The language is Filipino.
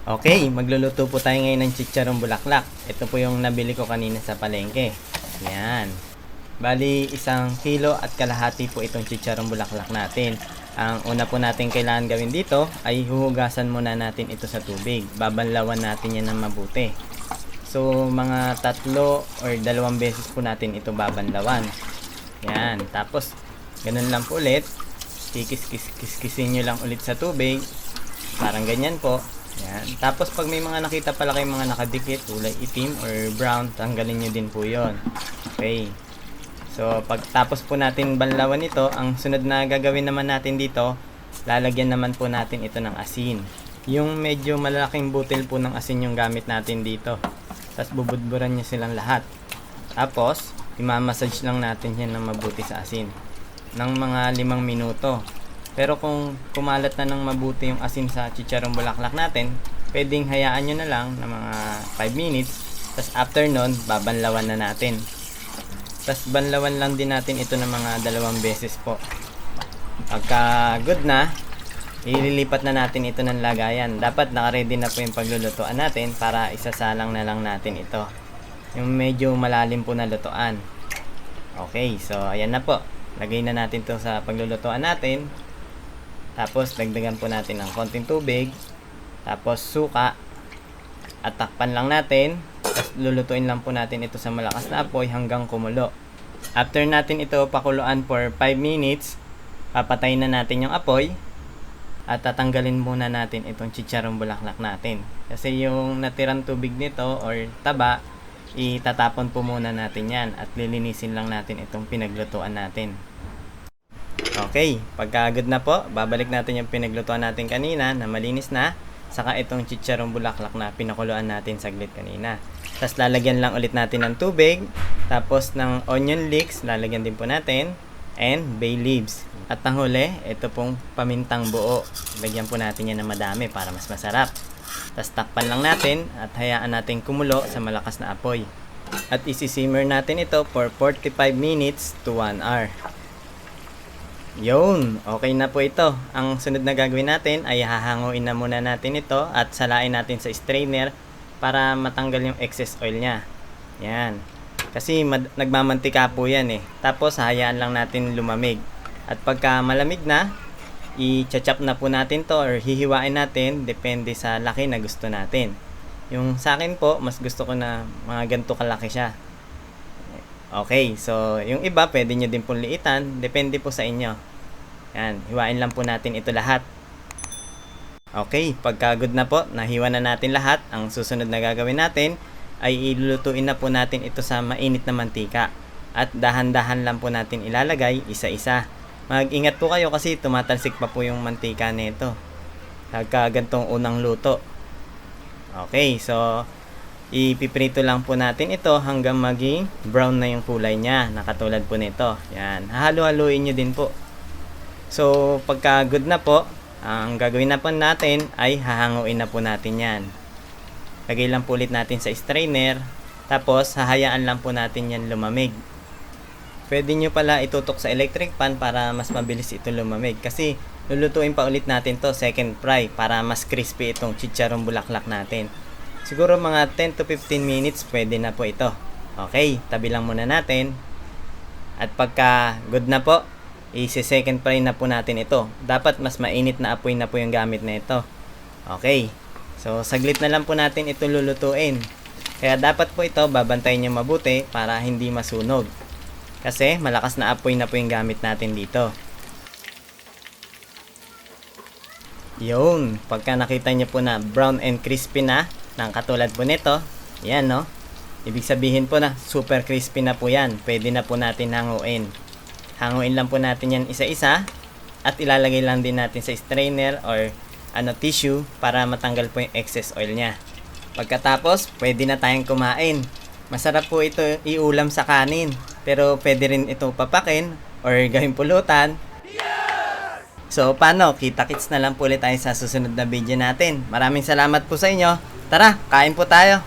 Okay, magluluto po tayo ngayon ng chicharong bulaklak. Ito po yung nabili ko kanina sa palengke. Yan. Bali, 1 kilo at kalahati po itong chicharong bulaklak natin. Ang una po natin kailangan gawin dito ay huhugasan muna natin ito sa tubig. Babanlawan natin yan ng mabuti. So, mga 3 or 2 beses po natin ito babanlawan. Yan. Tapos, ganun lang po ulit. Kikis-kis-kisin nyo lang ulit sa tubig. Parang ganyan po. Yan. Tapos pag may mga nakita pala kayong mga nakadikit, kulay itim or brown, tanggalin nyo din po yon. Okay. So pagtapos po natin banlawan ito, ang sunod na gagawin naman natin dito, lalagyan naman po natin ito ng asin. Yung medyo malaking butil po ng asin yung gamit natin dito. Tapos bubudburan nyo silang lahat. Tapos imamassage lang natin yan ng mabuti sa asin ng mga 5 minuto. Pero kung kumalat na ng mabuti yung asin sa chicharong bulaklak natin, pwedeng hayaan nyo na lang ng mga 5 minutes. Tapos after nun, babanlawan na natin. Tapos banlawan lang din natin ito ng mga 2 beses po. Pagka good na, ililipat na natin ito ng lagayan. Dapat nakaready na po yung paglulutuan natin para isasalang na lang natin ito. Yung medyo malalim po na lutuan. Okay, so ayan na po. Lagay na natin to sa paglulutuan natin. Tapos dagdagan po natin ng konting tubig. Tapos suka. At takpan lang natin. Tapos lulutuin lang po natin ito sa malakas na apoy hanggang kumulo. After natin ito pakuluan for 5 minutes, papatayin na natin yung apoy. At tatanggalin muna natin itong chicharong bulaklak natin. Kasi yung natirang tubig nito or taba, itatapon po muna natin yan. At lilinisin lang natin itong pinaglutuan natin. Okay, pagka good na po, babalik natin yung pinaglutuan natin kanina na malinis na, saka itong chicharong bulaklak na pinakuluan natin saglit kanina. Tapos lalagyan lang ulit natin ng tubig, tapos ng onion leeks, lalagyan din po natin, and bay leaves. At ang huli, ito pong pamintang buo. Lagyan po natin yan na madami para mas masarap. Tapos takpan lang natin at hayaan natin kumulo sa malakas na apoy. At isi-simmer natin ito for 45 minutes to 1 hour. Yun, okay na po ito. Ang sunod na gagawin natin ay hahanguin na muna natin ito at salain natin sa strainer para matanggal yung excess oil niya. Yan. Kasi nagmamantika po yan eh. Tapos hayaan lang natin lumamig. At pagka malamig na, i-chop na po natin to or hihiwain natin depende sa laki na gusto natin. Yung sa akin po, mas gusto ko na mga ganito kalaki siya. Okay, so yung iba pwede nyo din pong liitan, depende po sa inyo. Yan, hiwain lang po natin ito lahat. Okay, pagka good na po, nahiwa na natin lahat, ang susunod na gagawin natin ay ilulutuin na po natin ito sa mainit na mantika. At dahan-dahan lang po natin ilalagay isa-isa. Mag-ingat po kayo kasi tumatalsik pa po yung mantika nito pagka gantong unang luto. Okay, so ipiprito lang po natin ito hanggang maging brown na yung kulay niya, nakatulad po nito. Yan, hahalo-haluin nyo din po. So pagka good na po, ang gagawin na po natin ay hahanguin na po natin yan. Lagay lang po ulit natin sa strainer, tapos hahayaan lang po natin yan lumamig. Pwede nyo pala itutok sa electric pan para mas mabilis ito lumamig, kasi lulutuin pa ulit natin to second fry para mas crispy itong chicharong bulaklak natin. Siguro mga 10 to 15 minutes pwede na po ito. Okay, tabi lang muna natin. At pagka good na po, i-second fry na po natin ito. Dapat mas mainit na apoy na po yung gamit na ito. Okay, so saglit na lang po natin ito lulutuin. Kaya dapat po ito babantayin nyo mabuti para hindi masunog. Kasi malakas na apoy na po yung gamit natin dito. Yun, pagka nakita nyo po na brown and crispy na, ng katulad po nito, yan no, ibig sabihin po na super crispy na po yan. Pwede na po natin hanguin. Hanguin lang po natin yan isa-isa at ilalagay lang din natin sa strainer or tissue para matanggal po yung excess oil nya. Pagkatapos, pwede na tayong kumain. Masarap po ito iulam sa kanin, pero pwede rin ito papakin or gawing pulutan. So paano, kita-kits na lang po ulit tayo sa susunod na video natin. Maraming salamat po sa inyo. Tara, kain po tayo.